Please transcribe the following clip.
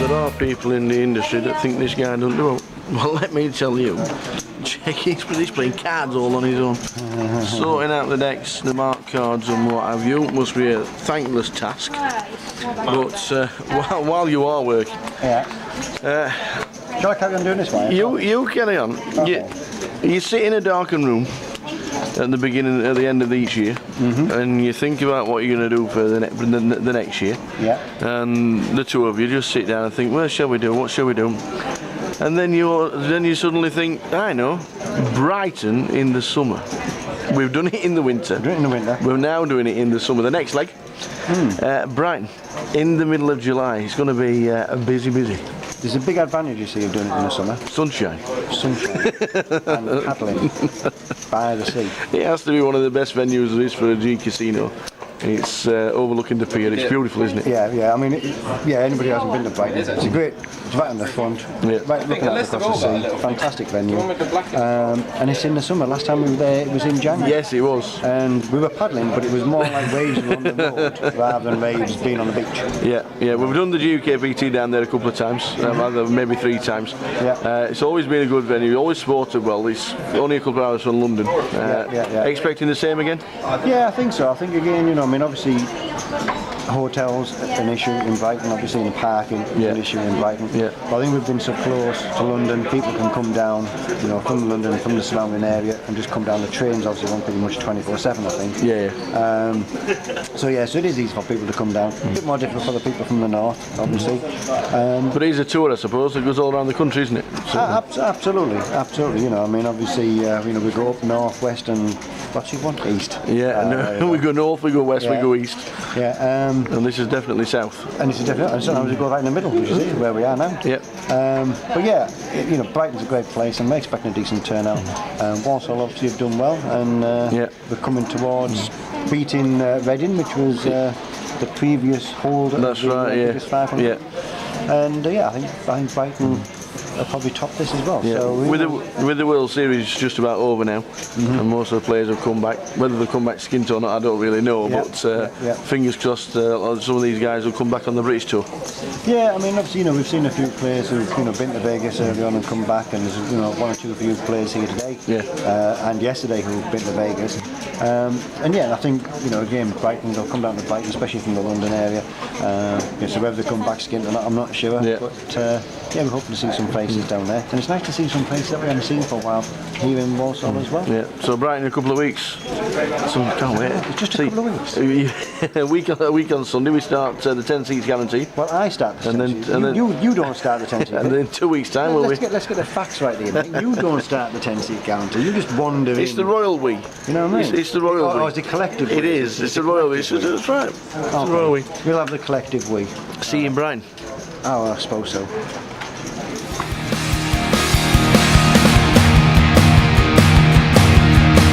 there are people in the industry that think this guy doesn't do it. Well, let me tell you, check he's playing cards all on his own. Sorting out the decks, the mark cards and what have you must be a thankless task. But while you are working, shall I carry on doing this way? You carry on. Okay. You sit in a darkened room at the end of each year, and you think about what you're going to do for the next year. Yeah. And the two of you just sit down and think, what shall we do? What shall we do? And then you suddenly think, I know, Brighton in the summer. We've done it in the winter. We're now doing it in the summer. The next leg, Brighton, in the middle of July. It's going to be busy. There's a big advantage, you see, of doing it in the summer. Sunshine. And paddling by the sea. It has to be one of the best venues there is for a G casino. It's overlooking the pier. It's beautiful, isn't it? Yeah. I mean, anybody who hasn't been to Brighton, it's right on the front, right looking out across the sea. Fantastic venue. And it's in the summer. Last time we were there, it was in January. Yes, it was. And we were paddling, but it was more like waves on the road rather than waves being on the beach. Yeah. We've done the GukPT down there a couple of times, maybe 3 times. It's always been a good venue. Always supported well. It's only a couple of hours from London. Expecting the same again? Yeah, I think so. I think again, I mean, obviously, hotels an issue in Brighton, obviously, in parking an issue in Brighton. But I think we've been so close to London, people can come down, from London, from the surrounding area, and just come down. The trains obviously run pretty much 24/7, I think. So it is easy for people to come down. A bit more difficult for the people from the north, obviously. But it's a tour, I suppose. It goes all around the country, isn't it? So. Absolutely. I mean, obviously, we go up north, west, and what's you want? East. We go north, we go west, we go east. And this is definitely south. And sometimes we go right in the middle, which is where we are now. But Brighton's a great place, and we're expecting a decent turnout. Walsall obviously have done well, and we're coming towards beating Reading, which was the previous holder. That's right. 500. And I think Brighton will probably top this as well. So, with the World Series just about over now, and most of the players have come back. Whether they come back skint or not, I don't really know. But fingers crossed, some of these guys will come back on the British tour. Yeah, I mean, obviously, we've seen a few players who've been to Vegas early on and come back, and there's one or two few players here today and yesterday who've been to Vegas. I think again, Brighton, they'll come down to Brighton, especially from the London area. So whether they come back skint or not, I'm not sure. But we're hoping to see some places down there, and it's nice to see some places that we haven't seen for a while here in Walsall as well. So Brighton in a couple of weeks. So can't wait. It's just a couple of weeks. a week on Sunday we start the 10 seats guaranteed. Well, I start the 10 seats. You don't start the 10 seats. And then 2 weeks time let's get the facts right here, mate. You don't start the 10 seat guarantee. You just wander in. It's the royal we. You know what I mean? It's the royal we. Oh, it's the collective we. It is. It's the royal we. That's right. It's the royal we. We'll have the collective we. See you in Brighton. Oh, I suppose so.